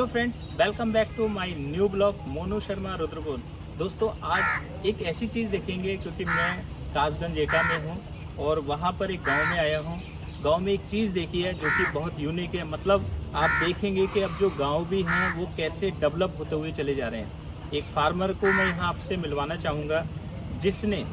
Hello friends, welcome back to my new blog Monu Sharma Rudrapur. दोस्तों, आज एक ऐसी चीज़ देखेंगे क्योंकि मैं कासगंज एटा में हूँ और वहाँ पर एक गांव में आया हूँ। गांव में एक चीज़ देखी है जो कि बहुत यूनिक है। मतलब आप देखेंगे कि अब जो गांव भी हैं वो कैसे डेवलप होते हुए चले जा रहे हैं। एक फार्मर को मैं यहाँ आपसे मिलवाना चाहूँगा जिसने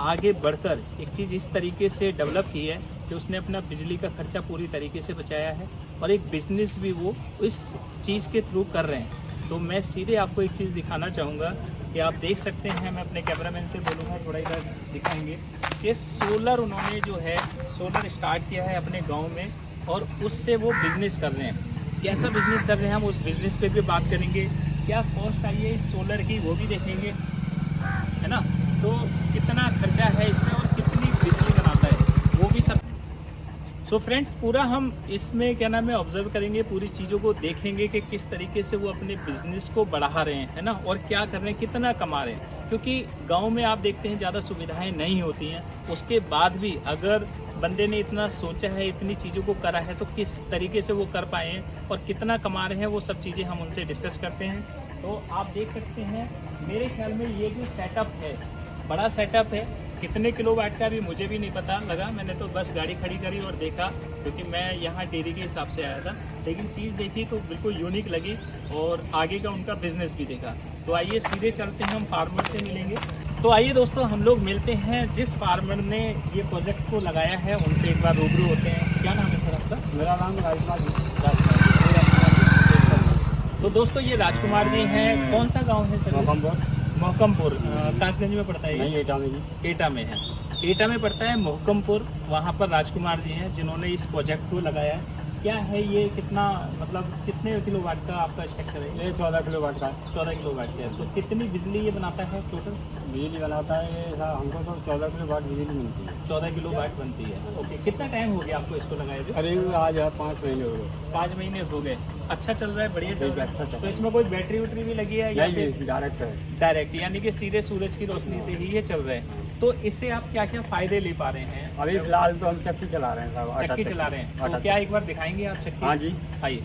आगे बढ़कर एक चीज़ इस तरीके से डेवलप की है कि उसने अपना बिजली का खर्चा पूरी तरीके से बचाया है और एक बिजनेस भी वो इस चीज़ के थ्रू कर रहे हैं। तो मैं सीधे आपको एक चीज़ दिखाना चाहूँगा कि आप देख सकते हैं, मैं अपने कैमरामैन से बोलूँगा थोड़ा इधर दिखाएंगे कि सोलर उन्होंने जो है सोलर स्टार्ट किया है अपने गांव में और उससे वो बिज़नेस कर रहे हैं। कैसा बिज़नेस कर रहे हैं हम उस बिज़नेस पे भी बात करेंगे। क्या कॉस्ट आई है इस सोलर की वो भी देखेंगे, है ना। तो कितना खर्चा है इसमें और कितनी बिजली बनाता है वो भी सब। सो फ्रेंड्स, पूरा हम इसमें क्या नाम है ऑब्जर्व करेंगे, पूरी चीज़ों को देखेंगे कि किस तरीके से वो अपने बिजनेस को बढ़ा रहे हैं, है ना, और क्या कर रहे हैं, कितना कमा रहे हैं। क्योंकि गांव में आप देखते हैं ज़्यादा सुविधाएं नहीं होती हैं, उसके बाद भी अगर बंदे ने इतना सोचा है, इतनी चीज़ों को करा है, तो किस तरीके से वो कर पाए हैं और कितना कमा रहे हैं, वो सब चीज़ें हम उनसे डिस्कस करते हैं। तो आप देख सकते हैं, मेरे ख्याल में ये जो सेटअप है बड़ा सेटअप है। कितने किलोवाट का भी मुझे भी नहीं पता लगा, मैंने तो बस गाड़ी खड़ी करी और देखा क्योंकि मैं यहाँ डेयरी के हिसाब से आया था। लेकिन चीज़ देखी तो बिल्कुल यूनिक लगी और आगे का उनका बिजनेस भी देखा। तो आइए सीधे चलते हैं, हम फार्मर से मिलेंगे। तो आइए दोस्तों, हम लोग मिलते हैं जिस फार्मर ने ये प्रोजेक्ट को लगाया है, उनसे एक बार रूबरू होते हैं। क्या नाम है सर आपका? मेरा नाम राजकुमार जी। तो दोस्तों, ये राजकुमार जी हैं। कौन सा गाँव है सर? मोहकमपुर। कासगंज में पड़ता है? नहीं, एटा में जी। एटा में है। एटा में पड़ता है मोहकमपुर। वहाँ पर राजकुमार जी हैं जिन्होंने इस प्रोजेक्ट को लगाया है। क्या है ये, कितना मतलब कितने किलोवाट का आपका स्ट्रक्चर है? ये 14 किलोवाट का 14 किलोवाट का है। तो कितनी बिजली ये बनाता है टोटल? बिजली बनाता है ये हमको तो 14 किलोवाट बिजली मिलती है। 14 किलोवाट बनती है। ओके, कितना टाइम हो गया आपको इसको लगाए हुए? करीब आज 5 महीने हो गए। 5 महीने हो गए। अच्छा चल रहा है, बढ़िया चल रहा है। अच्छा चल। तो इसमें कोई बैटरी वैटरी भी लगी है या फिर डायरेक्ट है? डायरेक्ट, यानी कि सीधे सूरज की रोशनी से ही ये चल रहे हैं। तो इससे आप क्या क्या फायदे ले पा रहे हैं? अभी फिलहाल तो हम चक्की चला रहे हैं साहब। चक्की चला रहे हैं। तो क्या एक बार दिखाएंगे आप चक्की? हाँ जी, आइए।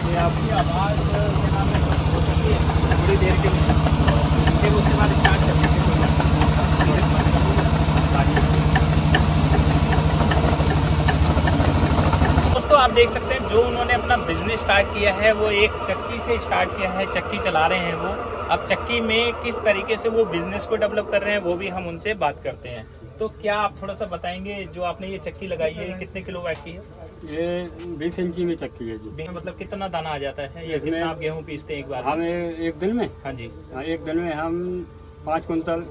ये आपकी आवाज़ क्या नाम है हो सकती है थोड़ी देर के लिए, फिर उसके बाद स्टार्ट कर सकते हैं। दोस्तों, आप देख सकते हैं जो उन्होंने अपना बिजनेस स्टार्ट किया है वो एक चक्की से स्टार्ट किया है। चक्की चला रहे हैं वो। अब चक्की में किस तरीके से वो बिजनेस को डेवलप कर रहे हैं वो भी हम उनसे बात करते हैं। तो क्या आप थोड़ा सा बताएंगे, जो आपने ये चक्की लगाई है कितने किलोवाट की है? ये 20 इंची में चक्की है जी। मतलब कितना दाना आ जाता है या कितना आप गेहूँ पीसते हैं एक बार? हम एक दिन में, हाँ जी, एक दिन में हम 5 कुंटल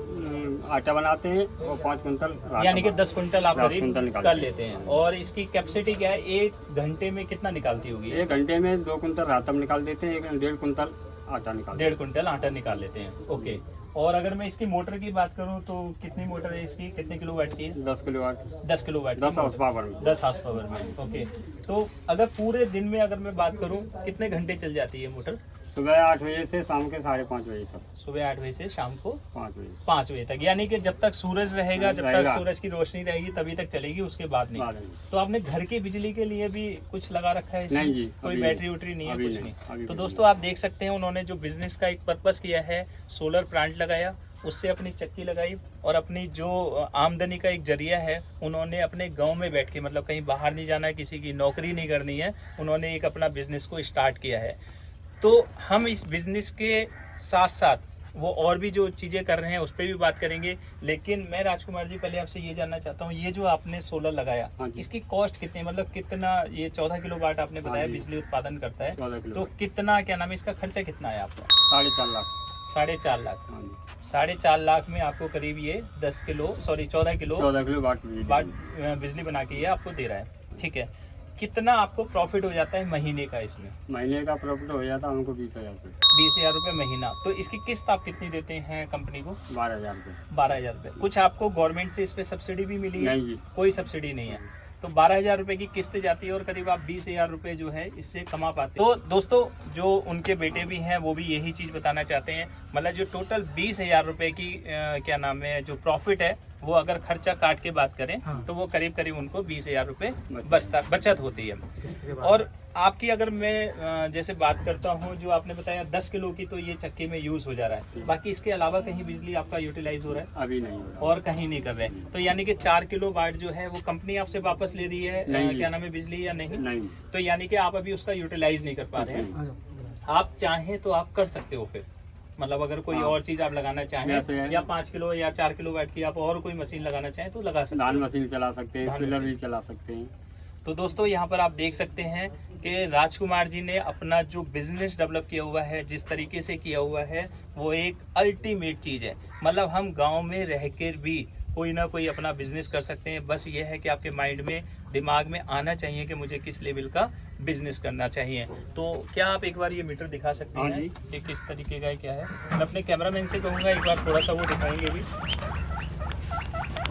आटा बनाते हैं और 5 कुंटल, यानी कि 10 कुंटल आप 10 करीब कुंटल निकालते कर लेते हैं। और इसकी कैपेसिटी क्या है, 1 घंटे में कितना निकालती होगी? 1 घंटे में 2 कुंटल आटा निकाल देते हैं, 1.5 कुंटल आटा निकाल 1.5 कुंटल आटा निकाल लेते हैं। ओके। और अगर मैं इसकी मोटर की बात करूं तो कितनी मोटर है इसकी, कितने किलोवाट की है? 10 किलोवाट। 10 किलोवाट, 10 हाउस पावर में। 10 हाउस पावर में। ओके। तो अगर पूरे दिन में अगर मैं बात करूं कितने घंटे चल जाती है मोटर? सुबह 8 बजे से शाम के 5:30 बजे तक। सुबह 8 बजे से शाम को 5 बजे 5 बजे तक, यानी कि जब तक सूरज रहेगा, जब तक रहेगा। सूरज की रोशनी रहेगी तभी तक चलेगी, उसके बाद नहीं। बाद में। तो आपने घर की बिजली के लिए भी कुछ लगा रखा है इसमें? नहीं जी, कोई अभी बैटरी वैटरी नहीं है, अभी कुछ नहीं, नहीं। अभी तो कुछ दोस्तों, आप देख सकते हैं उन्होंने जो बिजनेस का एक पर्पस किया है, सोलर प्लांट लगाया, उससे अपनी चक्की लगाई और अपनी जो आमदनी का एक जरिया है उन्होंने अपने गांव में बैठ के, मतलब कहीं बाहर नहीं जाना है, किसी की नौकरी नहीं करनी है, उन्होंने एक अपना बिजनेस को स्टार्ट किया है। तो हम इस बिजनेस के साथ साथ वो और भी जो चीज़ें कर रहे हैं उस पर भी बात करेंगे। लेकिन मैं राजकुमार जी पहले आपसे ये जानना चाहता हूँ, ये जो आपने सोलर लगाया, हाँ जी। इसकी कॉस्ट कितनी, मतलब कितना, ये 14 किलोवाट आपने बताया हाँ जी। बिजली उत्पादन करता है, 14 किलो। तो कितना क्या नाम है इसका खर्चा कितना है आपका? 4.5 लाख। 4.5 लाख। हाँ जी। 4.5 लाख में आपको करीब ये 14 किलो 14 किलो वाट बिजली बना के ये आपको दे रहा है। ठीक है, कितना आपको प्रॉफिट हो जाता है महीने का इसमें? महीने का प्रॉफिट हो जाता है हमको 20,000 रुपये। 20,000 रुपये महीना। तो इसकी किस्त आप कितनी देते हैं कंपनी को? 12,000 रुपये। 12,000 रुपये। कुछ आपको गवर्नमेंट से इस पे सब्सिडी भी मिली है? नहीं जी, कोई सब्सिडी नहीं है। तो 12,000 रुपए की किस्त जाती है और करीब आप 20,000 रुपए जो है इससे कमा पाते हैं। तो दोस्तों जो उनके बेटे भी हैं वो भी यही चीज़ बताना चाहते हैं, मतलब जो टोटल 20,000 रुपए की क्या नाम है जो प्रॉफिट है वो अगर खर्चा काट के बात करें तो वो करीब करीब उनको 20,000 रुपए बचत होती है। और आपकी अगर मैं जैसे बात करता हूँ, जो आपने बताया 10 किलो की तो ये चक्की में यूज हो जा रहा है, बाकी इसके अलावा कहीं बिजली आपका यूटिलाइज हो रहा है? अभी नहीं हो रहा। और कहीं नहीं कर रहे, तो यानी कि 4 किलो वाट जो है वो कंपनी आपसे वापस ले रही है क्या नाम है बिजली या नहीं? नहीं। तो यानी कि आप अभी उसका यूटिलाइज नहीं कर पा रहे हैं। आप चाहें तो आप कर सकते हो फिर, मतलब अगर कोई और चीज आप लगाना चाहें या 5 किलो या 4 किलो वाट की आप और कोई मशीन लगाना चाहें तो लगा सकते धान हैं, मशीन चला सकते हैं, धान स्पिलर मशीन। भी चला सकते हैं। तो दोस्तों यहाँ पर आप देख सकते हैं कि राजकुमार जी ने अपना जो बिजनेस डेवलप किया हुआ है, जिस तरीके से किया हुआ है वो एक अल्टीमेट चीज़ है। मतलब हम गांव में रहकर भी कोई ना कोई अपना बिजनेस कर सकते हैं, बस ये है कि आपके माइंड में दिमाग में आना चाहिए कि मुझे किस लेवल का बिजनेस करना चाहिए। तो क्या आप एक बार ये मीटर दिखा सकते हाँ हैं जी। कि किस तरीके का है, क्या है? मैं अपने कैमरामैन से कहूँगा एक बार थोड़ा सा वो दिखाएंगे भी।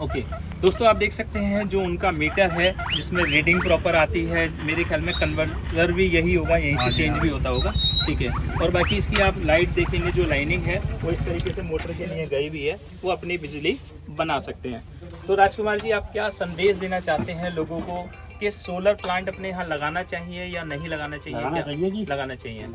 ओके दोस्तों आप देख सकते हैं जो उनका मीटर है जिसमें रीडिंग प्रॉपर आती है, मेरे ख्याल में कन्वर्टर भी यही होगा, यहीं से चेंज भी होता होगा, ठीक है। और बाकी इसकी आप लाइट देखेंगे जो लाइनिंग है वो इस तरीके से मोटर के लिए गई भी है, वो अपनी बिजली बना सकते हैं। तो राजकुमार जी आप क्या संदेश देना चाहते हैं लोगों को कि सोलर प्लांट अपने यहाँ लगाना चाहिए या नहीं लगाना चाहिए? लगाना चाहिए जी। लगाना चाहिए,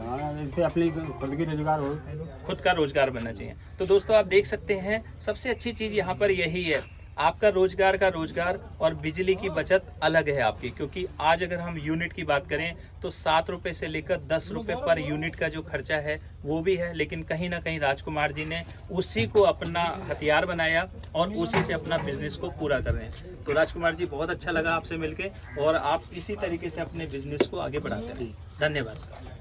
इससे अपनी खुद की रोजगार हो, खुद का रोजगार बनना चाहिए। तो दोस्तों आप देख सकते हैं सबसे अच्छी चीज़ यहाँ पर यही है, आपका रोजगार का रोजगार और बिजली की बचत अलग है आपकी। क्योंकि आज अगर हम यूनिट की बात करें तो 7 रुपए से लेकर 10 रुपए पर यूनिट का जो खर्चा है वो भी है, लेकिन कहीं ना कहीं राजकुमार जी ने उसी को अपना हथियार बनाया और उसी से अपना बिजनेस को पूरा कर रहे हैं। तो राजकुमार जी बहुत अच्छा लगा आपसे मिलके, और आप इसी तरीके से अपने बिजनेस को आगे बढ़ाते रहें। धन्यवाद।